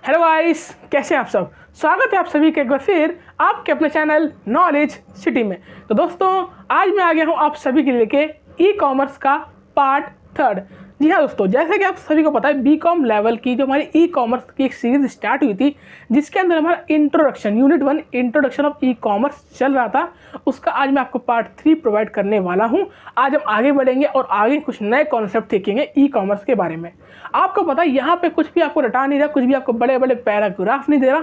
Hello guys, कैसे हैं आप सब। स्वागत है आप सभी के एक बार फिर आपके अपने चैनल नॉलेज सिटी में। तो दोस्तों, आज मैं आ गया हूं आप सभी के लेके ई कॉमर्स का पार्ट 3। जी हाँ दोस्तों, जैसे कि आप सभी को पता है बीकॉम लेवल की जो हमारी ई कॉमर्स की एक सीरीज स्टार्ट हुई थी, जिसके अंदर हमारा introduction unit 1 introduction of e commerce चल रहा था, उसका आज मैं आपको पार्ट 3 प्रोवाइड करने वाला हूं। आज हम आगे बढ़ेंगे और आगे कुछ नए कॉन्सेप्ट सीखेंगे ई कॉमर्स के बारे में। आपको पता है यहाँ पे कुछ भी आपको रटा नहीं रहा, कुछ भी आपको बड़े बड़े पैराग्राफ नहीं दे रहा,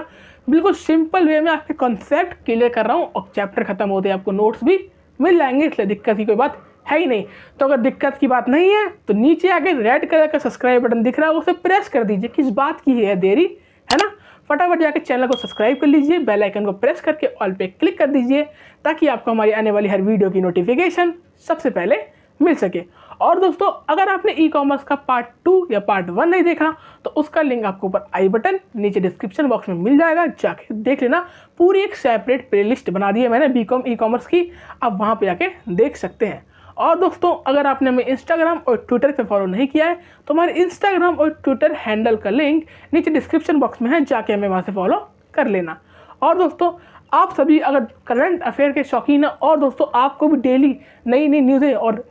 बिल्कुल सिंपल वे में आपके कॉन्सेप्ट क्लियर कर रहा हूँ और चैप्टर खत्म होते आपको नोट्स भी मिल जाएंगे, इसलिए दिक्कत की कोई बात है ही नहीं। तो अगर दिक्कत की बात नहीं है तो नीचे आके रेड कलर का सब्सक्राइब बटन दिख रहा है, उसे प्रेस कर दीजिए। किस बात की है देरी, है ना। फटाफट जाके चैनल को सब्सक्राइब कर लीजिए, बेल आइकन को प्रेस करके ऑल पे क्लिक कर दीजिए, ताकि आपको हमारी आने वाली हर वीडियो की नोटिफिकेशन सबसे पहले मिल सके। और दोस्तों, अगर आपने ई कॉमर्स का पार्ट 2 या पार्ट 1 नहीं देखा तो उसका लिंक आपको ऊपर आई बटन नीचे डिस्क्रिप्शन बॉक्स में मिल जाएगा, जाके देख लेना। पूरी एक सेपरेट प्लेलिस्ट बना दी है मैंने बीकॉम ई कॉमर्स की, आप वहाँ पे जाके देख सकते हैं। और दोस्तों, अगर आपने हमें इंस्टाग्राम और ट्विटर पे फॉलो नहीं किया है तो हमारे इंस्टाग्राम और ट्विटर हैंडल का लिंक नीचे डिस्क्रिप्शन बॉक्स में है, जाके हमें वहाँ से फॉलो कर लेना। और दोस्तों, आप सभी अगर करंट अफेयर के शौकीन हैं और दोस्तों आपको भी डेली नई नई न्यूज़ें और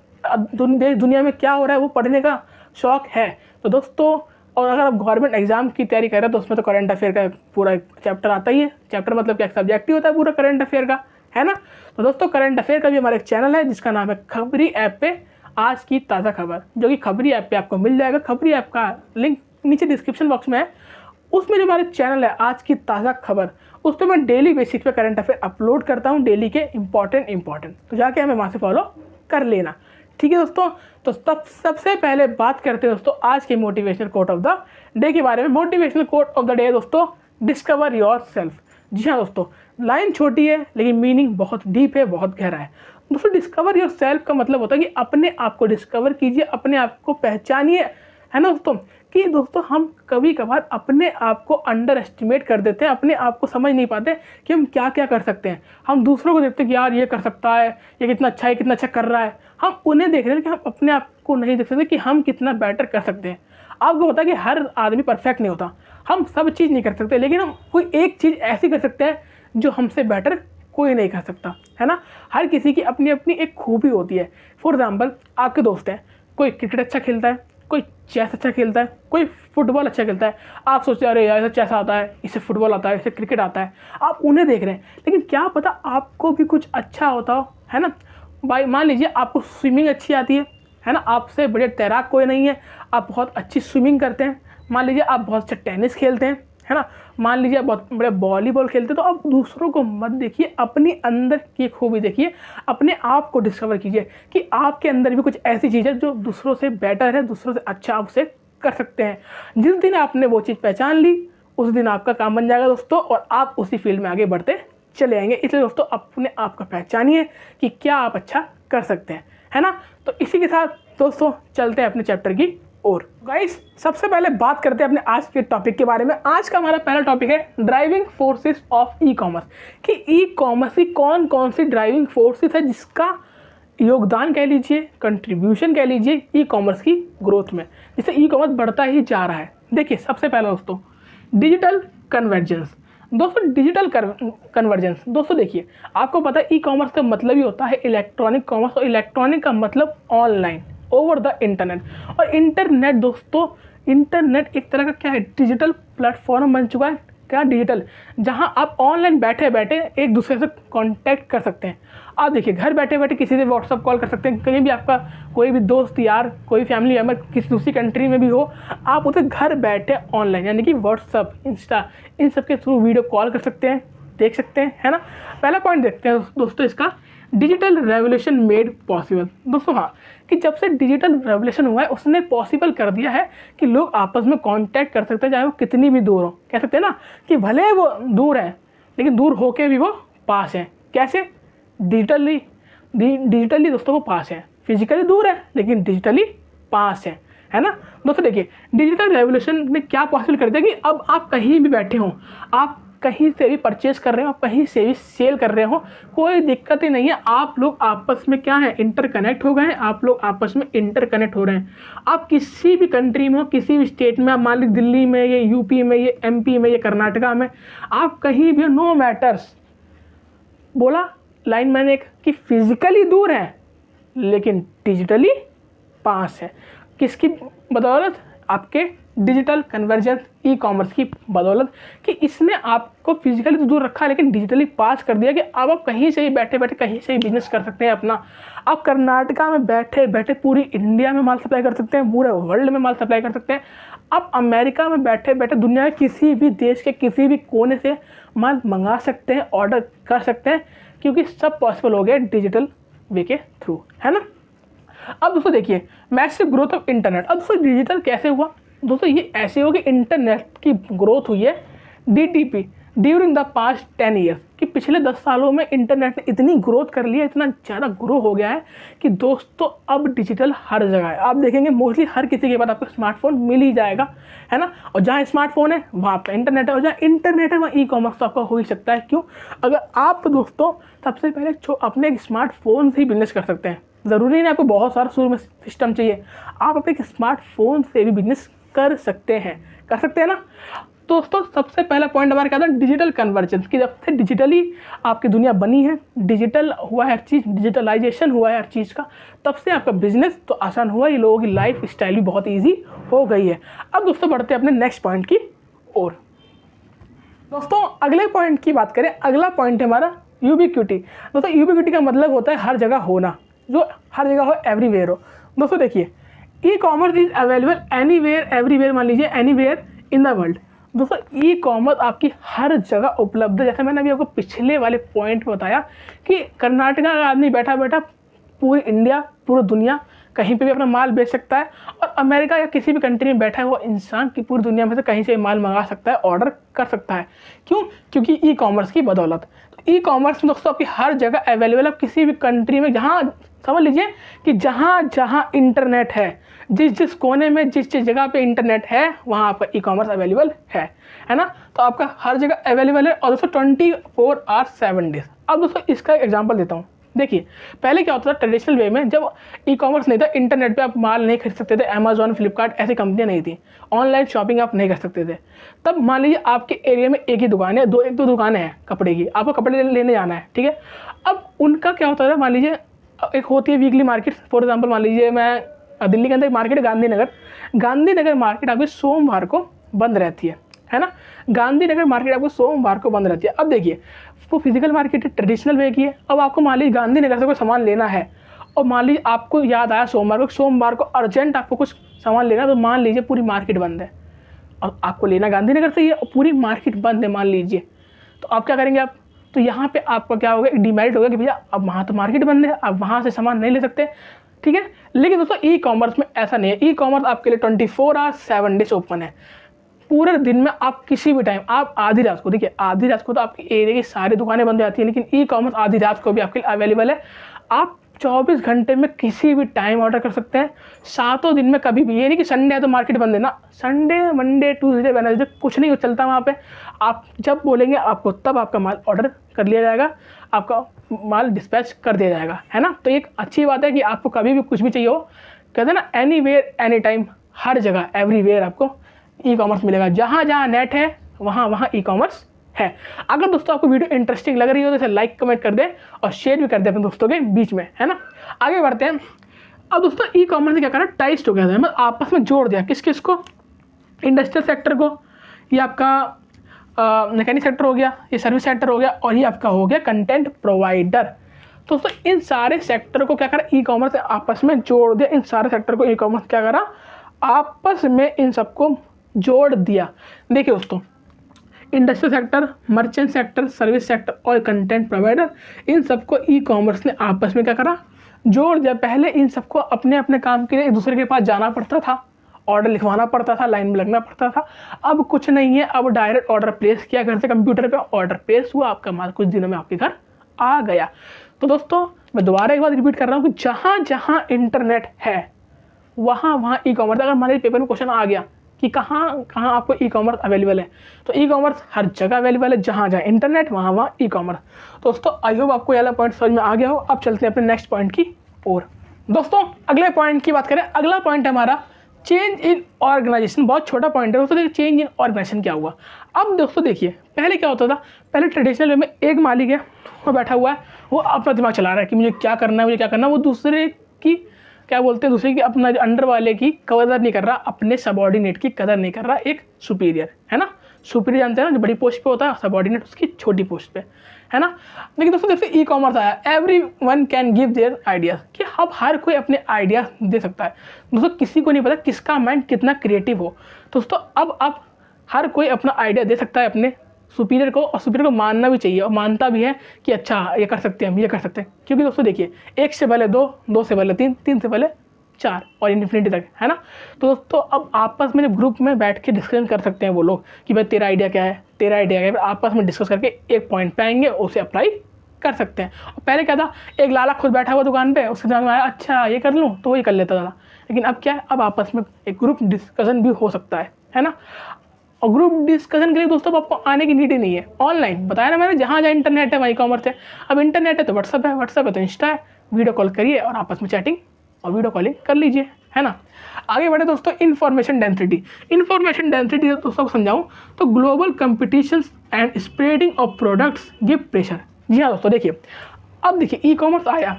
दुनिया में क्या हो रहा है वो पढ़ने का शौक़ है तो दोस्तों, और अगर आप गवर्नमेंट एग्जाम की तैयारी कर रहे हैं तो उसमें तो करंट अफेयर का पूरा एक चैप्टर आता ही है। चैप्टर मतलब क्या, सब्जेक्ट ही होता है पूरा करंट अफेयर का, है ना। तो दोस्तों, करंट अफेयर का भी हमारा एक चैनल है जिसका नाम है खबरी ऐप पे आज की ताज़ा खबर, जो कि खबरी ऐप पे आपको मिल जाएगा। खबरी ऐप का लिंक नीचे डिस्क्रिप्शन बॉक्स में है। उसमें जो हमारे चैनल है आज की ताज़ा खबर, उस पर मैं डेली बेसिस पे करंट अफेयर अपलोड करता हूँ, डेली के इंपॉर्टेंट, तो जाके हमें वहाँ से फॉलो कर लेना, ठीक है दोस्तों। तो सबसे पहले बात करते हैं दोस्तों आज के motivational quote of the day के बारे में। Motivational quote of the day दोस्तों, डिस्कवर योर सेल्फ। जी हाँ दोस्तों, लाइन छोटी है लेकिन मीनिंग बहुत डीप है, बहुत गहरा है दोस्तों। डिस्कवर योर सेल्फ का मतलब होता है कि अपने आप को डिस्कवर कीजिए, अपने आप को पहचानिए, है ना दोस्तों। कि दोस्तों, हम कभी कभार अपने आप को अंडर एस्टिमेट कर देते हैं, अपने आप को समझ नहीं पाते कि हम क्या क्या कर सकते हैं। हम दूसरों को देखते हैं कि यार ये कर सकता है, ये कितना अच्छा है, कितना अच्छा कर रहा है। हम उन्हें देख रहे हैं कि हम अपने आप को नहीं देख सकते कि हम कितना बेटर कर सकते हैं। आपको पता है कि हर आदमी परफेक्ट नहीं होता, हम सब चीज़ नहीं कर सकते, लेकिन हम कोई एक चीज़ ऐसी कर सकते हैं जो हमसे बेटर कोई नहीं कर सकता, है ना। हर किसी की अपनी अपनी एक खूबी होती है। फॉर एग्जाम्पल, आपके दोस्त हैं, कोई क्रिकेट अच्छा खेलता है, कोई चेस अच्छा खेलता है, कोई फुटबॉल अच्छा खेलता है। आप सोचते हैं अरे यार इसे चेस आता है, इसे फुटबॉल आता है, इसे क्रिकेट आता है, आप उन्हें देख रहे हैं, लेकिन क्या पता आपको भी कुछ अच्छा होता हो, है ना। भाई मान लीजिए आपको स्विमिंग अच्छी आती है ना, आपसे बढ़िया तैराक कोई नहीं है, आप बहुत अच्छी स्विमिंग करते हैं। मान लीजिए आप बहुत अच्छा टेनिस खेलते हैं, है ना। मान लीजिए आप बहुत बड़े वॉलीबॉल खेलते हैं। तो आप दूसरों को मत देखिए, अपनी अंदर की खूबी देखिए, अपने आप को डिस्कवर कीजिए कि आपके अंदर भी कुछ ऐसी चीज़ है जो दूसरों से बेटर है, दूसरों से अच्छा आप उसे कर सकते हैं। जिस दिन आपने वो चीज़ पहचान ली, उस दिन आपका काम बन जाएगा दोस्तों, और आप उसी फील्ड में आगे बढ़ते चले आएंगे। इसलिए दोस्तों, अपने आप को पहचानिए कि क्या आप अच्छा कर सकते हैं, है ना। तो इसी के साथ दोस्तों चलते हैं अपने चैप्टर की और गाइस, सबसे पहले बात करते हैं अपने आज के टॉपिक के बारे में। आज का हमारा पहला टॉपिक है driving forces of e commerce, कि ई कॉमर्स की कौन कौन सी ड्राइविंग फोर्सेस है जिसका योगदान कह लीजिए, कंट्रीब्यूशन कह लीजिए ई कॉमर्स की ग्रोथ में, जिससे ई कॉमर्स बढ़ता ही जा रहा है। देखिए, सबसे पहला दोस्तों डिजिटल कन्वर्जेंस। दोस्तों, डिजिटल कन्वर्जेंस दोस्तों, देखिए आपको पता है ई कॉमर्स का मतलब ही होता है इलेक्ट्रॉनिक कॉमर्स, और इलेक्ट्रॉनिक का मतलब ऑनलाइन, ओवर द इंटरनेट। और इंटरनेट दोस्तों, इंटरनेट एक तरह का क्या है, डिजिटल प्लेटफॉर्म बन चुका है। क्या डिजिटल, जहां आप ऑनलाइन बैठे बैठे एक दूसरे से कांटेक्ट कर सकते हैं। आप देखिए, घर बैठे बैठे किसी से व्हाट्सअप कॉल कर सकते हैं, कहीं भी आपका कोई भी दोस्त यार, कोई फैमिली मेम्बर किसी दूसरी कंट्री में भी हो, आप उसे घर बैठे ऑनलाइन यानी कि व्हाट्सअप, इंस्टा, इन सब के थ्रू वीडियो कॉल कर सकते हैं, देख सकते हैं, है ना। पहला पॉइंट देखते हैं दोस्तों इसका, डिजिटल रेवोल्यूशन मेड पॉसिबल। दोस्तों हाँ, कि जब से डिजिटल रेवोल्यूशन हुआ है उसने पॉसिबल कर दिया है कि लोग आपस में कांटेक्ट कर सकते हैं, चाहे वो कितनी भी दूर हो। कह सकते हैं ना कि भले वो दूर है लेकिन दूर होके भी वो पास है। कैसे? डिजिटली दोस्तों वो पास है, फिजिकली दूर है लेकिन डिजिटली पास है ना दोस्तों। देखिए, डिजिटल रेवोल्यूशन ने क्या पॉसिबल कर दिया कि अब आप कहीं भी बैठे हों, आप कहीं से भी परचेज कर रहे हो, कहीं से भी सेल कर रहे हो, कोई दिक्कत ही नहीं है। आप लोग आपस में क्या है, इंटरकनेक्ट हो गए हैं, आप लोग आपस में इंटरकनेक्ट हो रहे हैं। आप किसी भी कंट्री में हो, किसी भी स्टेट में, आप मान लीजिए दिल्ली में, ये यूपी में, ये एमपी में, ये कर्नाटका में, आप कहीं भी हो, नो मैटर्स। बोला लाइन मैंने एक कि फिजिकली दूर है लेकिन डिजिटली पास है। किसकी बदौलत? आपके डिजिटल कन्वर्जन, ई कॉमर्स की बदौलत, कि इसने आपको फिजिकली तो दूर रखा लेकिन डिजिटली पास कर दिया कि अब आप कहीं से ही बैठे बैठे कहीं से ही बिजनेस कर सकते हैं अपना। आप कर्नाटका में बैठे बैठे पूरी इंडिया में माल सप्लाई कर सकते हैं, पूरे वर्ल्ड में माल सप्लाई कर सकते हैं। आप अमेरिका में बैठे बैठे दुनिया के किसी भी देश के किसी भी कोने से माल मंगा सकते हैं, ऑर्डर कर सकते हैं, क्योंकि सब पॉसिबल हो गया डिजिटल वे के थ्रू, है ना। अब दोस्तों देखिए, मैसिव ग्रोथ ऑफ इंटरनेट। अब दोस्तों डिजिटल कैसे हुआ? दोस्तों ये ऐसे हो कि इंटरनेट की ग्रोथ हुई है DTP during the past 10 years, कि पिछले 10 सालों में इंटरनेट ने इतनी ग्रोथ कर लिया, इतना ज़्यादा ग्रो हो गया है कि दोस्तों अब डिजिटल हर जगह है। आप देखेंगे मोस्टली हर किसी के पास आपको स्मार्टफोन मिल ही जाएगा, है ना। और जहाँ स्मार्टफोन है वहाँ पर इंटरनेट है, और जहाँ इंटरनेट है वहाँ ई कॉमर्स तो आपका हो ही सकता है। क्यों? अगर आप दोस्तों सबसे पहले अपने स्मार्टफोन से ही बिजनेस कर सकते हैं, ज़रूरी नहीं आपको बहुत सारा शुरू में सिस्टम चाहिए, आप अपने स्मार्टफोन से भी बिजनेस कर सकते हैं ना। दोस्तों सबसे पहला पॉइंट हमारा क्या था? डिजिटल कन्वर्जन, कि जब से डिजिटली आपकी दुनिया बनी है, डिजिटल हुआ है हर चीज़, डिजिटलाइजेशन हुआ है हर चीज़ का, तब से आपका बिजनेस तो आसान हुआ, ये लोगों की लाइफ स्टाइल भी बहुत ईजी हो गई है। अब दोस्तों बढ़ते हैं अपने नेक्स्ट पॉइंट की ओर। दोस्तों अगले पॉइंट की बात करें, अगला पॉइंट है हमारा यूबिक्विटी। दोस्तों यूबिक्विटी का मतलब होता है हर जगह होना, जो हर जगह हो, एवरीवेयर हो। दोस्तों देखिए, e commerce is available anywhere everywhere, मान लीजिए एनीवेयर इन द वर्ल्ड। दोस्तों ई कॉमर्स आपकी हर जगह उपलब्ध है। जैसे मैंने अभी आपको पिछले वाले पॉइंट में बताया कि कर्नाटका का आदमी बैठा बैठा पूरी इंडिया, पूरी दुनिया कहीं पे भी अपना माल बेच सकता है, और अमेरिका या किसी भी कंट्री में बैठा हुआ इंसान की पूरी दुनिया में से कहीं से माल मंगा सकता है, ऑर्डर कर सकता है। क्यों? क्योंकि ई कॉमर्स की बदौलत। तो ई कॉमर्स में दोस्तों आपकी हर जगह अवेलेबल है, किसी भी कंट्री में, जहाँ समझ लीजिए कि जहाँ जहाँ इंटरनेट है, जिस जिस कोने में जिस जिस जगह पे इंटरनेट है वहाँ आपका ई कॉमर्स अवेलेबल है ना। तो आपका हर जगह अवेलेबल है, और दोस्तों 24 आवर्स 7 डेज। अब दोस्तों इसका एग्जांपल देता हूँ। देखिए पहले क्या होता था, ट्रेडिशनल वे में जब ई कॉमर्स नहीं था, इंटरनेट पे आप माल नहीं खरीद सकते थे, अमेजॉन, फ्लिपकार्ट ऐसी कंपनियाँ नहीं थी, ऑनलाइन शॉपिंग आप नहीं कर सकते थे। तब मान लीजिए आपके एरिया में एक ही दुकान है, एक दो दुकानें हैं कपड़े की, आपको कपड़े लेने जाना है, ठीक है। अब उनका क्या होता था, मान लीजिए एक होती है वीकली मार्केट। फॉर एग्जाम्पल मान लीजिए मैं दिल्ली के अंदर मार्केट गांधीनगर मार्केट आपकी सोमवार को बंद रहती है ना। गांधीनगर मार्केट आपको सोमवार को बंद रहती है। अब देखिए वो फिजिकल मार्केट है, ट्रेडिशनल वे की है। अब आपको मान लीजिए गांधीनगर से कोई सामान लेना है, और मान लीजिए आपको याद आया सोमवार को अर्जेंट आपको कुछ सामान लेना, तो मान लीजिए पूरी मार्केट बंद है, और आपको लेना गांधीनगर से ही है, और पूरी मार्केट बंद है मान लीजिए, तो आप क्या करेंगे? आप तो यहाँ पे आपका क्या होगा, एक डिमेरिट होगा कि भैया अब वहाँ तो मार्केट बंद है, आप वहाँ से सामान नहीं ले सकते, ठीक है। लेकिन दोस्तों ई कॉमर्स में ऐसा नहीं है। ई कॉमर्स आपके लिए 24 आवर्स 7 डेज ओपन है। पूरे दिन में आप किसी भी टाइम, आप आधी रात को, देखिए आधी रात को तो आपकी एरिया की सारी दुकानें बंद जाती हैं, लेकिन ई कॉमर्स आधी रात को भी आपके लिए अवेलेबल है। आप 24 घंटे में किसी भी टाइम ऑर्डर कर सकते हैं, 7 दिन में कभी भी। ये नहीं कि संडे है तो मार्केट बंद है ना, संडे, मंडे, ट्यूसडे, वेडनेसडे कुछ नहीं चलता वहाँ पे। आप जब बोलेंगे आपको तब आपका माल ऑर्डर कर लिया जाएगा, आपका माल डिस्पैच कर दिया जाएगा, है ना। तो एक अच्छी बात है कि आपको कभी भी कुछ भी चाहिए हो, कहते हैं ना एनीवेयर एनी टाइम, हर जगह एवरीवेयर आपको ई कॉमर्स मिलेगा। जहाँ जहाँ नेट है वहाँ वहाँ ई कॉमर्स है। अगर दोस्तों आपको वीडियो इंटरेस्टिंग लग रही हो तो इसे लाइक कमेंट कर दें और शेयर भी कर दें अपने दोस्तों के बीच में, है ना। आगे बढ़ते हैं। अब दोस्तों ई कॉमर्स ने क्या करा, टाइज हो गया था, मतलब आपस में जोड़ दिया। किस किस को? इंडस्ट्रियल सेक्टर को, ये आपका मैकेनिक सेक्टर हो गया, ये सर्विस सेक्टर हो गया, और ये आपका हो गया कंटेंट प्रोवाइडर। तो दोस्तों इन सारे सेक्टर को क्या करा, ई कॉमर्स ने आपस में जोड़ दिया। इन सारे सेक्टर को ई कॉमर्स क्या करा, आपस में इन सबको जोड़ दिया। देखिए दोस्तों, industrial sector, merchant sector, service sector और कंटेंट प्रोवाइडर, इन सबको ई कॉमर्स ने आपस में क्या करा, जोड़ दिया। पहले इन सबको अपने अपने काम के लिए एक दूसरे के पास जाना पड़ता था, ऑर्डर लिखवाना पड़ता था, लाइन में लगना पड़ता था। अब कुछ नहीं है, अब डायरेक्ट ऑर्डर प्लेस किया, घर से कंप्यूटर पे ऑर्डर प्लेस हुआ, आपका माल कुछ दिनों में आपके घर आ गया। तो दोस्तों मैं दोबारा एक बार रिपीट कर रहा हूँ कि जहाँ जहाँ इंटरनेट है वहाँ वहाँ ई कॉमर्स। अगर मान लीजिए पेपर में क्वेश्चन आ गया कि कहाँ कहाँ आपको ई कॉमर्स अवेलेबल है। तो ई कॉमर्स हर जगह अवेलेबल है, जहाँ जहाँ इंटरनेट वहाँ वहाँ ई कॉमर्स। दोस्तों आई होप आपको ये वाला पॉइंट समझ में आ गया हो। अब चलते हैं अपने नेक्स्ट पॉइंट की ओर। दोस्तों अगले पॉइंट की बात करें, अगला पॉइंट है हमारा चेंज इन ऑर्गेनाइजेशन। बहुत छोटा पॉइंट है दोस्तों। देखिए चेंज इन ऑर्गेनाइजेशन क्या हुआ। अब दोस्तों देखिए पहले क्या होता था, पहले ट्रेडिशनल वे में एक मालिक है, वो बैठा हुआ है, वो अपना दिमाग चला रहा है कि मुझे क्या करना है, मुझे क्या करना है। वो दूसरे की क्या बोलते हैं, दूसरे की अपना अंडर वाले की कदर नहीं कर रहा, अपने सबॉर्डिनेट की कदर नहीं कर रहा। एक सुपीरियर है ना, सुपीरियर जानते हैं ना, जो बड़ी पोस्ट पे होता है, सबॉर्डिनेट उसकी छोटी पोस्ट पे है ना। लेकिन दोस्तों जैसे ई कॉमर्स आया, every one can give their ideas, कि अब हर कोई अपने आइडिया दे सकता है। दोस्तों किसी को नहीं पता किसका माइंड कितना क्रिएटिव हो। दोस्तों अब हर कोई अपना आइडिया दे सकता है अपने सुपीरियर को, और सुपीरियर को मानना भी चाहिए, और मानता भी है कि अच्छा ये कर सकते हैं, हम ये कर सकते हैं। क्योंकि दोस्तों देखिए एक से पहले दो, दो से पहले तीन, तीन से पहले चार, और इन्फिनिटी तक है ना। तो दोस्तों अब आपस में जब ग्रुप में बैठ के डिस्कशन कर सकते हैं वो लोग कि भाई तेरा आइडिया क्या है, तेरा आइडिया क्या है, आपस में डिस्कस करके एक पॉइंट पे आएंगे, उसे अप्लाई कर सकते हैं। और पहले क्या था, एक लाला खुद बैठा हुआ दुकान पे, उसके दिमाग में आया अच्छा ये कर लूँ, तो वही कर लेता था। लेकिन अब क्या है, अब आपस में एक ग्रुप डिस्कशन भी हो सकता है ना। और ग्रुप डिस्कशन के लिए दोस्तों आपको आने की नीड ही नहीं है, ऑनलाइन बताया ना मैंने, जहाँ जहाँ इंटरनेट है वहीं कॉमर्स है। अब इंटरनेट है तो व्हाट्सअप है, व्हाट्सअप है तो इंस्टा है, वीडियो कॉल करिए और आपस में चैटिंग और वीडियो कॉलिंग कर लीजिए, है ना। आगे बढ़े दोस्तों, इन्फॉर्मेशन डेंसिटी। इन्फॉर्मेशन डेंसिटी दोस्तों को समझाऊं तो global competition and spreading of products give pressure. जी हाँ दोस्तों देखिए, अब देखिए ई कॉमर्स आया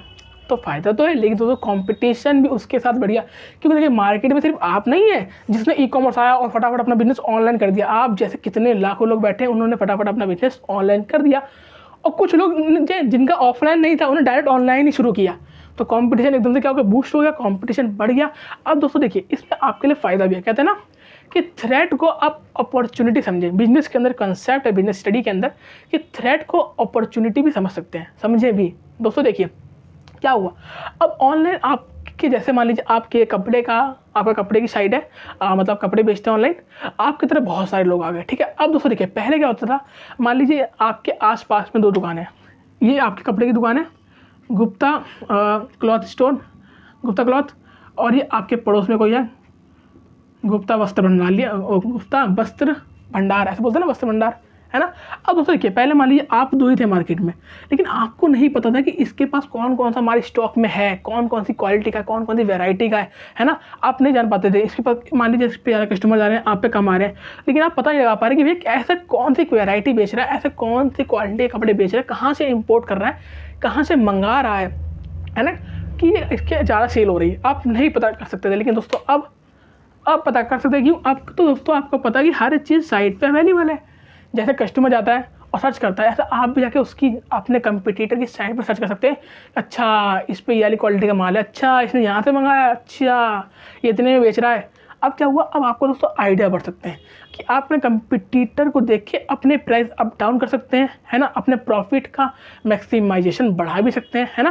तो फ़ायदा तो है, लेकिन दोस्तों कंपटीशन भी उसके साथ बढ़िया। क्योंकि देखिए मार्केट में सिर्फ आप नहीं है जिसने ई कॉमर्स आया और फटाफट अपना बिजनेस ऑनलाइन कर दिया। आप जैसे कितने लाखों लोग बैठे हैं, उन्होंने फटाफट अपना बिजनेस ऑनलाइन कर दिया। और कुछ लोग जिनका ऑफलाइन नहीं था, उन्होंने डायरेक्ट ऑनलाइन ही शुरू किया। तो कंपटीशन एकदम से क्या हो गया, बूस्ट हो गया, कंपटीशन बढ़ गया। अब दोस्तों देखिए इसमें आपके लिए फ़ायदा भी है। कहते हैं ना कि थ्रेट को आप अपॉर्चुनिटी समझें। बिजनेस के अंदर कंसेप्ट है, बिजनेस स्टडी के अंदर, कि थ्रेट को अपॉर्चुनिटी भी समझ सकते हैं, समझें भी। दोस्तों देखिए क्या हुआ, अब ऑनलाइन आपके जैसे मान लीजिए आपके आपका कपड़े की साइट है, मतलब कपड़े बेचते हैं ऑनलाइन, आपकी तरफ बहुत सारे लोग आ गए, ठीक है। अब दोस्तों देखिए पहले क्या होता था, मान लीजिए आपके आसपास में दो दुकानें हैं, ये आपके कपड़े की दुकान है Gupta cloth store, Gupta cloth, और ये आपके पड़ोस में कोई है गुप्ता वस्त्र भंडार, लिया गुप्ता वस्त्र भंडार, ऐसे बोलते हैं ना, वस्त्र भंडार, है ना। अब दोस्तों देखिए पहले मान लीजिए आप दो ही थे मार्केट में, लेकिन आपको नहीं पता था कि इसके पास कौन कौन सा हमारे स्टॉक में है, कौन कौन सी क्वालिटी का, कौन कौन सी वैरायटी का है ना। आप नहीं जान पाते थे। इसके पास मान लीजिए इस पे ज़्यादा कस्टमर जा रहे हैं, आप पे कम आ रहे हैं, लेकिन आप पता नहीं लगा पा रहे कि भैया ऐसा कौन सी वैरायटी बेच रहा है, ऐसे कौन सी क्वालिटी के कपड़े बेच रहा है, कहाँ से इम्पोर्ट कर रहा है, कहाँ से मंगा रहा है ना, कि इसके ज़्यादा सेल हो रही है। आप नहीं पता कर सकते थे, लेकिन दोस्तों अब पता कर सकते हैं। क्यों? अब तो दोस्तों आपको पता है कि हर चीज़ साइट पे अवेलेबल है। जैसे कस्टमर जाता है और सर्च करता है, ऐसा आप भी जाके उसकी अपने कंपटीटर की साइट पर सर्च कर सकते हैं। अच्छा इस पे ये वाली क्वालिटी का माल है, अच्छा इसने यहाँ से मंगाया, अच्छा ये इतने में बेच रहा है। अब क्या हुआ, अब आपको दोस्तों आइडिया बढ़ सकते हैं कि आप अपने कंपटीटर को देख के अपने प्राइस अप डाउन कर सकते हैं, है ना। अपने प्रॉफिट का मैक्सिमाइजेशन बढ़ा भी सकते हैं, है ना।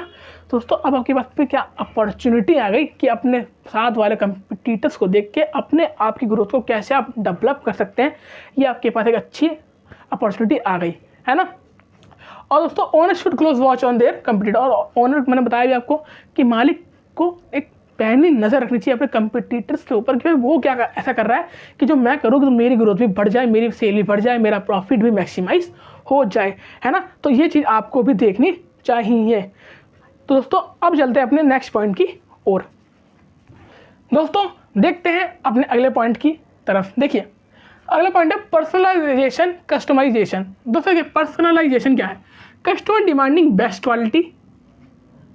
दोस्तों अब आपके पास पे क्या अपॉर्चुनिटी आ गई कि अपने साथ वाले कंपटीटर्स को देख के अपने आप की ग्रोथ को कैसे आप डेवलप कर सकते हैं, ये आपके पास एक अच्छी अपॉर्चुनिटी आ गई, है ना। और दोस्तों owner should close watch on their competitor. और ओनर मैंने बताया भी आपको कि मालिक को एक पैनी नज़र रखनी चाहिए अपने कंपटीटर्स के ऊपर कि वो क्या ऐसा कर रहा है कि जो मैं करूँ तो मेरी ग्रोथ भी बढ़ जाए, मेरी सेल भी बढ़ जाए, मेरा प्रॉफिट भी मैक्सिमाइज हो जाए, है ना। तो ये चीज़ आपको भी देखनी चाहिए। तो दोस्तों अब चलते हैं अपने नेक्स्ट पॉइंट की ओर। दोस्तों देखते हैं अपने अगले पॉइंट की तरफ। देखिए अगला पॉइंट है पर्सनलाइजेशन, कस्टमाइजेशन। दोस्तों देखिए पर्सनलाइजेशन क्या है, कस्टमर डिमांडिंग बेस्ट क्वालिटी,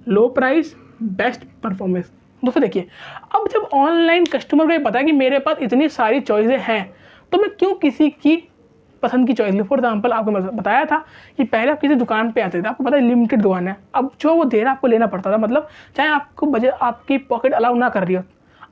लो प्राइस, बेस्ट परफॉर्मेंस। दोस्तों देखिए अब जब ऑनलाइन कस्टमर को ये पता है कि मेरे पास इतनी सारी चॉइसें हैं, तो मैं क्यों किसी की पसंद की चॉइस लूँ। फॉर एग्जाम्पल आपको मैं बताया था कि पहले आप किसी दुकान पे आते थे, आपको पता है लिमिटेड दुकान है, अब जो वो दे रहा है आपको लेना पड़ता था। मतलब चाहे आपको बजट, आपकी पॉकेट अलाउ ना कर रही हो,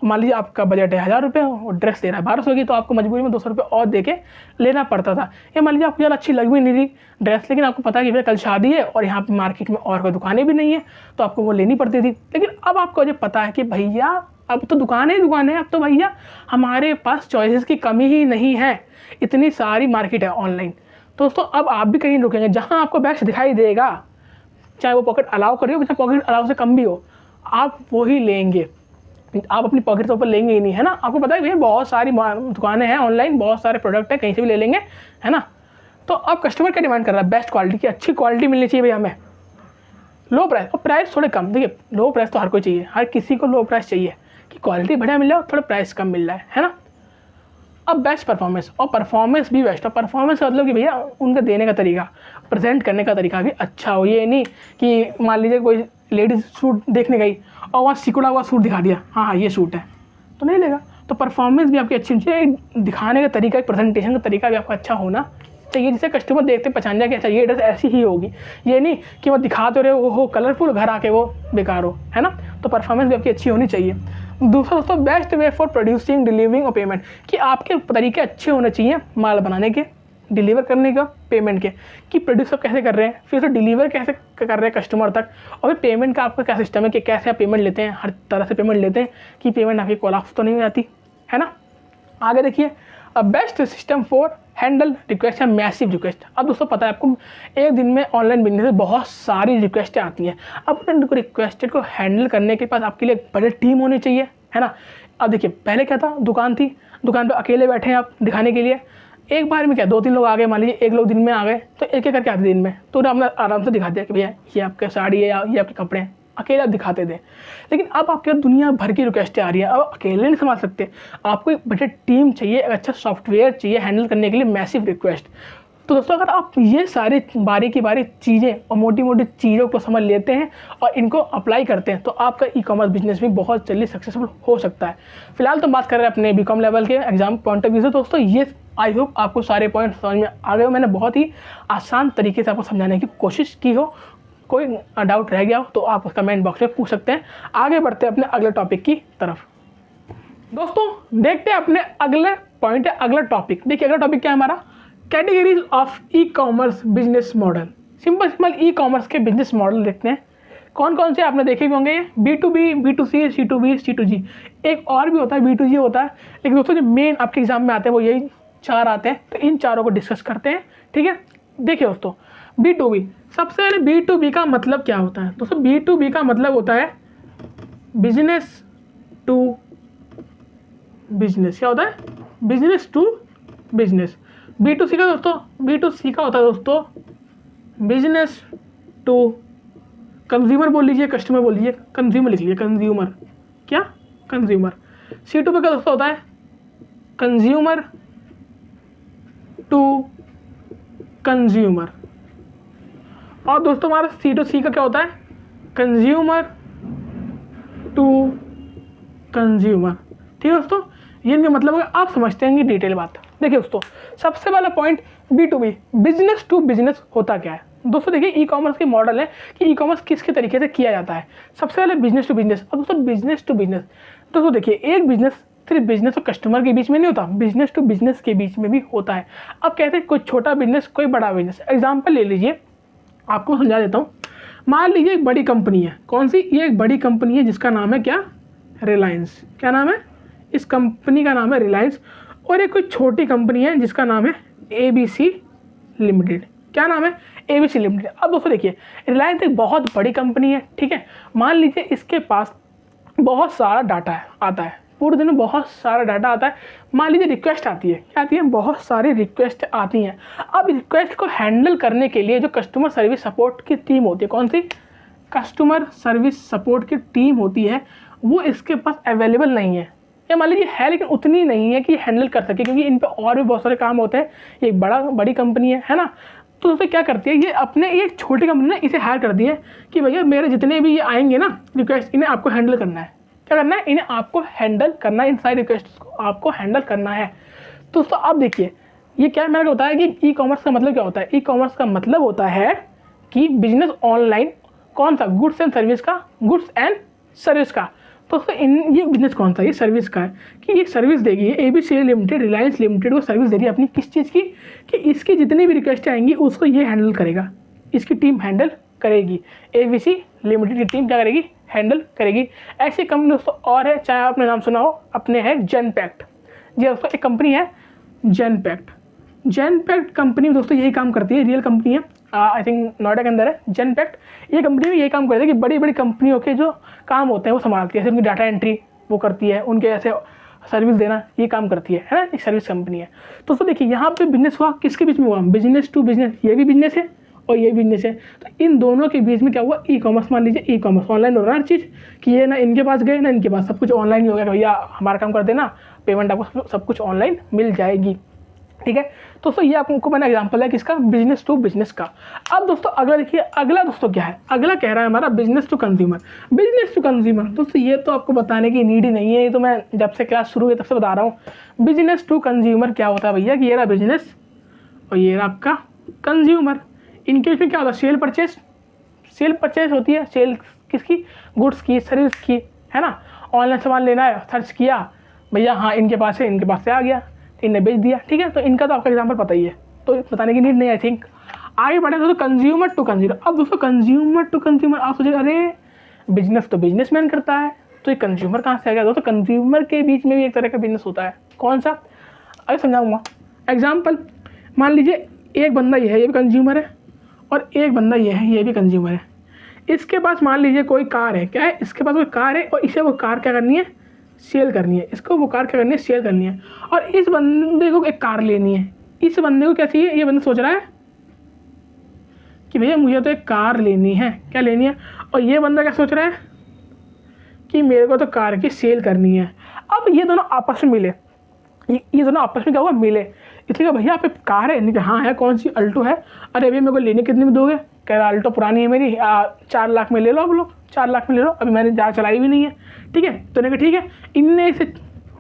मान लीजिए आपका बजट है 1000 रुपये और ड्रेस दे रहा है 1200 की, तो आपको मजबूरी में 200 रुपये और दे के लेना पड़ता था। या मान लीजिए आपको ज़्यादा अच्छी लग भी नहीं रही ड्रेस, लेकिन आपको पता है कि भैया कल शादी है और यहाँ पे मार्केट में और कोई दुकानें भी नहीं है, तो आपको वो लेनी पड़ती थी। लेकिन अब आपको जो पता है कि भैया अब तो दुकान है, अब तो भैया हमारे पास चॉइसेस की कमी ही नहीं है, इतनी सारी मार्केट है ऑनलाइन। दोस्तों अब आप भी कहीं रुकेंगे, जहाँ आपको बेस्ट दिखाई देगा, चाहे वो पॉकेट अलाउ कर रही हो, चाहे पॉकेट अलाउ से कम भी हो, आप वो ही लेंगे। आप अपनी पॉकेट के ऊपर लेंगे ही नहीं, है ना। आपको पता है भैया बहुत सारी दुकानें हैं ऑनलाइन, बहुत सारे प्रोडक्ट हैं, कहीं से भी ले लेंगे, है ना। तो अब कस्टमर क्या डिमांड कर रहा है, बेस्ट क्वालिटी की, अच्छी क्वालिटी मिलनी चाहिए भैया हमें, लो प्राइस और प्राइस थोड़े कम। देखिए लो प्राइस तो हर कोई चाहिए, हर किसी को लो प्राइस चाहिए कि क्वालिटी बढ़िया मिल जाए, थोड़ा प्राइस कम मिल रहा है ना। अब बेस्ट परफॉर्मेंस, और परफॉर्मेंस भी बेस्ट है। परफॉर्मेंस का मतलब कि भैया उनका देने का तरीका, प्रेजेंट करने का तरीका भी अच्छा हो। ये नहीं कि मान लीजिए कोई लेडीज़ सूट देखने गई और वहाँ सिकुड़ा हुआ सूट दिखा दिया, हाँ हाँ ये सूट है, तो नहीं लेगा। तो परफॉर्मेंस भी आपकी अच्छी होनी चाहिए, दिखाने का तरीका, प्रेजेंटेशन का तरीका भी आपका अच्छा होना चाहिए, जिससे कस्टमर देखते पहचान जाए कि अच्छा ये ड्रेस ऐसी ही होगी। ये नहीं कि वो दिखा तो रहे वो हो कलरफुल, घर आके वो बेकार हो, है ना। तो परफॉर्मेंस भी आपकी अच्छी होनी चाहिए। दूसरा दोस्तों, best way for producing, delivering और पेमेंट, कि आपके तरीके अच्छे होने चाहिए माल बनाने के, डिलीवर करने का, पेमेंट के, कि प्रोड्यूस आप कैसे कर रहे हैं, फिर उसे डिलीवर कैसे कर रहे हैं कस्टमर तक, और फिर पेमेंट का आपका क्या सिस्टम है कि कैसे आप पेमेंट लेते हैं, हर तरह से पेमेंट लेते हैं कि पेमेंट आपकी कोलैप्स तो नहीं हो जाती, है ना। आगे देखिए, a best system for handle request या मैसिव रिक्वेस्ट। अब दोस्तों पता है आपको, एक दिन में ऑनलाइन बिजनेस में बहुत सारी रिक्वेस्टें आती हैं। अब उनको रिक्वेस्टेड को हैंडल करने के पास आपके लिए एक बड़ी टीम होनी चाहिए, है ना। अब देखिए पहले क्या था, दुकान थी, दुकान पे अकेले बैठे हैं आप दिखाने के लिए, एक बार में क्या 2-3 लोग आ गए, मान लीजिए एक लोग दिन में आ गए, तो एक एक करके आते दिन में, तो उन्हें अपना आराम से दिखा दिया कि भैया ये आपके साड़ी है या ये आपके कपड़े हैं, अकेले आप दिखाते थे। लेकिन अब आपके दुनिया भर की रिक्वेस्टें आ रही है, अब अकेले नहीं संभाल सकते, आपको एक बड़ी टीम चाहिए, एक अच्छा सॉफ्टवेयर चाहिए हैंडल करने के लिए मैसिव रिक्वेस्ट। तो दोस्तों अगर आप ये सारी बारी की बारी चीज़ें और मोटी मोटी चीज़ों को समझ लेते हैं और इनको अप्लाई करते हैं, तो आपका ई कॉमर्स बिजनेस भी बहुत जल्दी सक्सेसफुल हो सकता है। फिलहाल तो बात कर रहे हैं अपने बीकॉम लेवल के एग्जाम पॉइंट ऑफ व्यू से। दोस्तों ये आई होप आपको सारे पॉइंट समझ में आ गए हो। मैंने बहुत ही आसान तरीके से आपको समझाने की कोशिश की हो। कोई डाउट रह गया हो तो आप कमेंट बॉक्स में पूछ सकते हैं। आगे बढ़ते हैं अपने अगले टॉपिक की तरफ। दोस्तों देखते हैं अपने अगले पॉइंट है, अगला टॉपिक। देखिए अगला टॉपिक क्या है हमारा, categories of e commerce business model. Simple e commerce के बिजनेस मॉडल देखते हैं कौन कौन से आपने देखे भी होंगे। B2B, B2C, C2B, C2G, एक और भी होता है B2G होता है, लेकिन दोस्तों जो मेन आपके एग्जाम में आते हैं वो यही 4 आते हैं, तो इन चारों को डिस्कस करते हैं, ठीक है। देखिए दोस्तों B2B, सबसे पहले B2B का मतलब क्या होता है। दोस्तों B2B का मतलब होता है बिजनेस टू बिजनेस। क्या होता है, बिजनेस टू बिजनेस। B2C का दोस्तों, B2C का होता है दोस्तों बिजनेस टू कंज्यूमर बोल लीजिए, कस्टमर बोल लीजिए, कंज्यूमर लिख लीजिए, कंज्यूमर, क्या कंज्यूमर। C2B का दोस्तों होता है कंज्यूमर टू कंज्यूमर। और दोस्तों हमारा C2C का क्या होता है, कंज्यूमर टू कंज्यूमर। ठीक है दोस्तों, ये इनका मतलब है, आप समझते हैं डिटेल बात। देखिए दोस्तों सबसे पहला point B2B, business to business होता क्या है। दोस्तों देखिए ई कॉमर्स के मॉडल है कि ई कॉमर्स किसके तरीके से किया जाता है। सबसे पहले बिजनेस टू बिजनेस। अब दोस्तों बिजनेस टू बिजनेस, दोस्तों देखिए एक बिजनेस सिर्फ बिजनेस और कस्टमर के बीच में नहीं होता, बिजनेस टू बिजनेस के बीच में भी होता है। अब कहते हैं कोई छोटा बिजनेस, कोई बड़ा बिजनेस। एग्जाम्पल ले लीजिए, आपको समझा देता हूँ। मान लीजिए एक बड़ी कंपनी है, कौन सी, ये एक बड़ी कंपनी है जिसका नाम है क्या, रिलायंस। क्या नाम है, इस कंपनी का नाम है रिलायंस। और एक कोई छोटी कंपनी है जिसका नाम है ABC लिमिटेड। क्या नाम है, ABC लिमिटेड। अब दोस्तों देखिए रिलायंस एक बहुत बड़ी कंपनी है, ठीक है। मान लीजिए इसके पास बहुत सारा डाटा है, आता है पूरे दिन में बहुत सारा डाटा आता है। मान लीजिए रिक्वेस्ट आती है, क्या आती है, बहुत सारी रिक्वेस्ट आती हैं। अब रिक्वेस्ट को हैंडल करने के लिए जो कस्टमर सर्विस सपोर्ट की टीम होती है, कौन सी, कस्टमर सर्विस सपोर्ट की टीम होती है, वो इसके पास अवेलेबल नहीं है। या मान लीजिए है लेकिन उतनी नहीं है कि हैंडल कर सके, क्योंकि इन पे और भी बहुत सारे काम होते हैं। ये एक बड़ी कंपनी है ना। तो दोस्तों क्या करती है, ये अपने एक छोटी कंपनी ने इसे हायर कर दिया है कि भैया मेरे जितने भी ये आएंगे ना रिक्वेस्ट, इन्हें आपको हैंडल करना है। क्या करना है, इन्हें आपको हैंडल करना है, इन सारी रिक्वेस्ट को आपको हैंडल करना है। तो दोस्तों आप देखिए ये क्या मैंने बताया कि ई कॉमर्स का मतलब क्या होता है। ई कॉमर्स का मतलब होता है कि बिजनेस ऑनलाइन, कौन सा, गुड्स एंड सर्विस का, गुड्स एंड सर्विस का। तो ये बिजनेस कौन सा, ये सर्विस का है कि ये सर्विस देगी, ABC लिमिटेड, रिलायंस लिमिटेड को सर्विस दे रही है अपनी, किस चीज़ की, कि इसकी जितनी भी रिक्वेस्ट आएंगी उसको ये हैंडल करेगा, इसकी टीम हैंडल करेगी। ABC लिमिटेड की टीम क्या करेगी, हैंडल करेगी। ऐसी कंपनी दोस्तों और है, चाहे आपने नाम सुना हो, अपने है जेनपैक्ट। जी दोस्तों एक कंपनी है जेनपैक्ट। जेनपैक्ट कंपनी दोस्तों यही काम करती है, रियल कंपनी है, आई थिंक नोएडा के अंदर है जेनपैक्ट। ये कंपनी में यही काम करती है कि बड़ी बड़ी कंपनियों के जो काम होते हैं वो संभालती है, जैसे उनकी डाटा एंट्री, वो करती है, उनके ऐसे सर्विस देना, ये काम करती है ना, एक सर्विस कंपनी है। तो उसको देखिए यहाँ पे बिजनेस हुआ, किसके बीच में हुआ, बिजनेस टू बिजनेस, ये भी बिजनेस है और ये बिजनेस है। तो इन दोनों के बीच में क्या हुआ, ई कॉमर्स। मान लीजिए ई कॉमर्स ऑनलाइन हो रहा है हर चीज़, कि ये ना इनके पास गए ना इनके पास, सब कुछ ऑनलाइन ही हो गया, भैया हमारा काम कर देना, पेमेंट आपको सब कुछ ऑनलाइन मिल जाएगी। ठीक है, तो दोस्तों ये आपको मैंने एग्जांपल है किसका, बिजनेस टू बिजनेस का। अब दोस्तों अगला देखिए, अगला दोस्तों क्या है, अगला कह रहा है हमारा business to consumer. Business to consumer दोस्तों ये तो आपको बताने की नीड ही नहीं है, ये तो मैं जब से क्लास शुरू हुई तब से बता रहा हूँ। बिजनेस टू कंज्यूमर क्या होता है भैया, कि ये रहा बिजनेस और ये रहा आपका कंज्यूमर। इनके बीच में क्या होता है, सेल परचेज। सेल परचेज होती है, सेल किसकी, गुड्स की, सर्विस की, है ना। ऑनलाइन सामान लेना है, सर्च किया भैया, हाँ इनके पास है, इनके पास से आ गया, इनने बेच दिया। ठीक है, तो इनका तो आपका एग्जांपल पता ही है, तो बताने की नीड नहीं आई थिंक। आगे बढ़े दोस्तों कंज्यूमर टू कंज्यूमर। अब दोस्तों कंज्यूमर टू कंज्यूमर, आप सोचिए अरे बिजनेस तो बिजनेसमैन करता है, तो ये कंज्यूमर कहाँ से आ गया। दोस्तों कंज्यूमर के बीच में भी एक तरह का बिजनेस होता है, कौन सा, अरे समझाऊंगा। एग्जाम्पल मान लीजिए एक बंदा ये है, ये भी कंज्यूमर है, और एक बंदा ये है, ये भी कंज्यूमर है। इसके पास मान लीजिए कोई कार है, क्या है, इसके पास कोई कार है और इसे वो कार क्या करनी है, सेल करनी है। इसको वो कार क्या करनी है, सेल करनी है। और इस बंदे को एक कार लेनी है, इस बंदे को क्या चाहिए, ये बंदा सोच रहा है कि भैया मुझे तो एक कार लेनी है, क्या लेनी है, और ये बंदा क्या सोच रहा है कि मेरे को तो कार की सेल करनी है। अब ये दोनों आपस में मिले, ये दोनों आपस में क्या हुआ, मिले। इसलिए भैया आप कार है, नहीं हाँ है, कौन सी, अल्टो है। अरे भैया मेरे को लेने कितने में दोगे, कह रहा अल्टो पुरानी है मेरी, 4 लाख में ले लो आप लोग, 4 लाख में ले लो, अभी मैंने ज़्यादा चलाई भी नहीं है। ठीक है, तो नहीं ठीक है, इनने इसे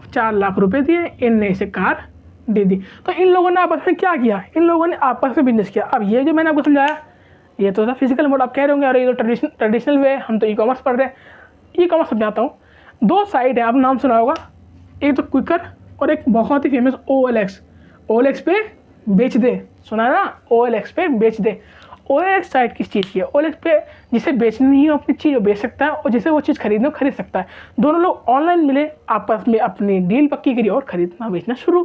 4 लाख रुपए दिए, इनने इसे कार दे दी। तो इन लोगों ने आपस में क्या किया, इन लोगों ने आपस में बिजनेस किया। अब ये जो मैंने आपको समझाया ये तो था फिजिकल मोड। आप कह रहे होंगे अरे ये तो ट्रेडिशनल वे है, हम तो ई कॉमर्स पढ़ रहे हैं। ई कॉमर्स समझाता हूँ, 2 साइट है, आप नाम सुना होगा, एक तो क्विकर और एक बहुत ही फेमस OLX। OLX पे बेच दे, सुना है ना, OLX पे बेच दे। OLX साइट किस चीज़ की है, OLX पे जिसे बेचनी है अपनी चीज़ वो बेच सकता है, और जिसे वो चीज़ खरीदना हो खरीद सकता है। दोनों लोग ऑनलाइन मिले, आपस में अपनी डील पक्की करी और खरीदना बेचना शुरू।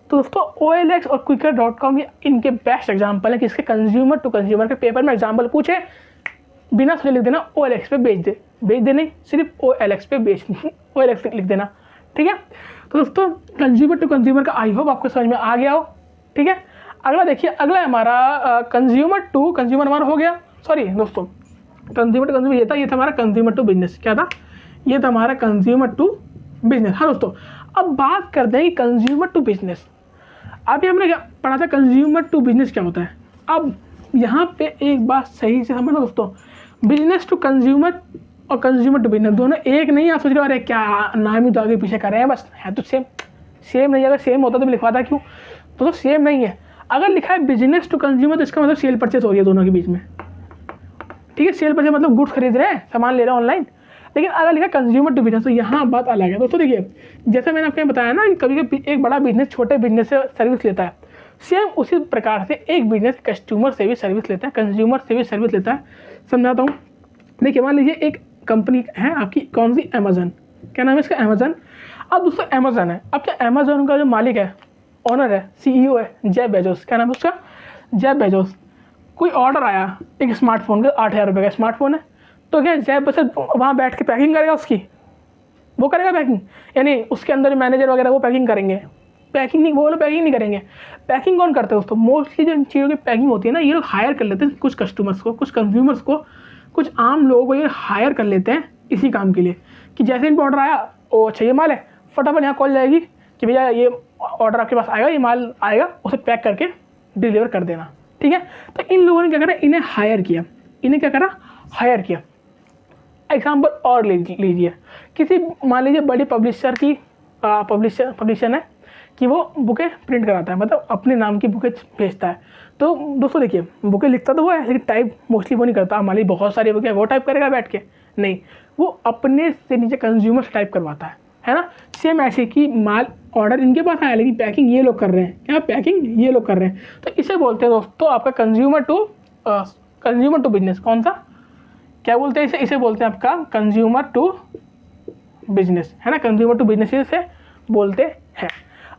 तो दोस्तों OLX और Quikr.com ये इनके बेस्ट एग्जाम्पल है कि इसके कंज्यूमर टू कंज्यूमर के पेपर में एग्जाम्पल पूछे बिना सोचे लिख देना OLX पे बेच दे, बेच दे नहीं, सिर्फ OLX पे बेच OLX लिख देना। ठीक है, तो दोस्तों कंज्यूमर टू कंज्यूमर का आई होप आपको समझ में आ गया हो। ठीक है, अगला देखिए, अगला हमारा कंज्यूमर टू कंज्यूमर हमारा हो गया। सॉरी दोस्तों, कंज्यूमर टू कंज्यूमर ये था हमारा कंज्यूमर टू बिजनेस। क्या था, ये था हमारा कंज्यूमर टू बिजनेस। हाँ दोस्तों, अब बात करते हैं कि कंज्यूमर टू बिजनेस। अभी हमने क्या पढ़ा था, कंज्यूमर टू बिजनेस क्या होता है। अब यहाँ पे एक बात सही से समझना दोस्तों, बिजनेस टू कंज्यूमर और कंज्यूमर टू बिजनेस दोनों एक नहीं है। आप सोच रहे हो अरे क्या नाम ही तो आगे पीछे कर रहे हैं, बस है तो सेम नहीं है। अगर सेम होता तो मैं लिखवाता क्यों, तो सेम नहीं है। अगर लिखा है बिजनेस टू कंज्यूमर तो इसका मतलब सेल परचेज हो रही है दोनों के बीच में। ठीक है, सेल परचेज मतलब गुड्स खरीद रहे हैं, सामान ले रहे हैं ऑनलाइन। लेकिन अगर लिखा कंज्यूमर टू बिजनेस तो यहाँ बात अलग है दोस्तों। देखिए जैसे मैंने आपको बताया ना कि कभी कभी एक बड़ा बिजनेस छोटे बिजनेस से सर्विस लेता है, सेम उसी प्रकार से एक बिजनेस कस्टमर से भी सर्विस लेता है, कंज्यूमर से भी सर्विस लेता है। समझाता हूँ, देखिए मान लीजिए एक कंपनी है आपकी, कौन सी, अमेजन। क्या नाम है इसका, अमेजन। अब दोस्तों अमेजन है, अब क्या अमेजन का जो मालिक है, ऑनर है, CEO है जेफ बेजोस। क्या नाम है उसका, जेफ बेजोस। कोई ऑर्डर आया एक स्मार्टफोन का, 8,000 रुपये का स्मार्टफोन है, तो क्या जेफ बेजोस वहाँ बैठ के पैकिंग करेगा उसकी, वो करेगा पैकिंग, यानी उसके अंदर मैनेजर वगैरह वो पैकिंग करेंगे। पैकिंग नहीं, वो लोग पैकिंग नहीं करेंगे। पैकिंग कौन करते हैं दोस्तों, मोस्टली जो इन चीज़ों की पैकिंग होती है ना, ये लोग हायर कर लेते हैं कुछ कस्टमर्स को, कुछ कंज्यूमर्स को, कुछ आम लोगों को ये हायर कर लेते हैं इसी काम के लिए, कि जैसे इनको ऑर्डर आया, ओ अच्छा ये माल है, फटाफट यहाँ कॉल जाएगी कि भैया ये ऑर्डर आपके पास आएगा, ये माल आएगा, उसे पैक करके डिलीवर कर देना। ठीक है, तो इन लोगों ने क्या करा, इन्हें हायर किया। इन्हें क्या करा, हायर किया। एग्जाम्पल और लीजिए, किसी मान लीजिए बड़ी पब्लिशर की पब्लिशर है कि वो बुकें प्रिंट कराता है, मतलब अपने नाम की बुकें भेजता है। तो दोस्तों देखिए बुकें लिखता तो वो है, लेकिन टाइप मोस्टली वो नहीं करता। हमारी बहुत सारी बुकें वो टाइप करेगा बैठ के, नहीं, वो अपने से नीचे कंज्यूमर से टाइप करवाता है ना। सेम ऐसे कि माल ऑर्डर इनके पास आया, लेकिन पैकिंग ये लोग कर रहे हैं, क्या पैकिंग ये लोग कर रहे हैं। तो इसे बोलते हैं दोस्तों आपका कंज्यूमर टू बिजनेस। कौन सा, क्या बोलते हैं इसे बोलते हैं आपका कंज्यूमर टू बिजनेस, है ना, कंज्यूमर टू बिजनेस से बोलते हैं।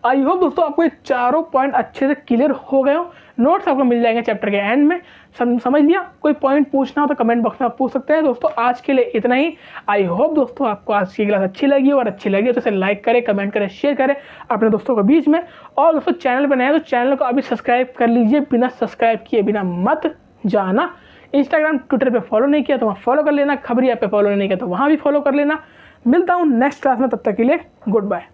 आई होप दोस्तों आपको ये चारों पॉइंट अच्छे से क्लियर हो गए हो। नोट्स आपको मिल जाएंगे चैप्टर के एंड में। समझ लिया? कोई पॉइंट पूछना हो तो कमेंट बॉक्स में आप पूछ सकते हैं। दोस्तों आज के लिए इतना ही। आई होप दोस्तों आपको आज की क्लास अच्छी लगी, और अच्छी लगी तो इसे लाइक करें, कमेंट करें, शेयर करें अपने दोस्तों के बीच में। और दोस्तों चैनल पर नए हैं तो चैनल को अभी सब्सक्राइब कर लीजिए, बिना सब्सक्राइब किए बिना मत जाना। इंस्टाग्राम ट्विटर पे फॉलो नहीं किया तो वहाँ फॉलो कर लेना, खबरी ऐप पे फॉलो नहीं किया तो वहाँ भी फॉलो कर लेना। मिलता हूँ नेक्स्ट क्लास में, तब तक के लिए गुड बाय।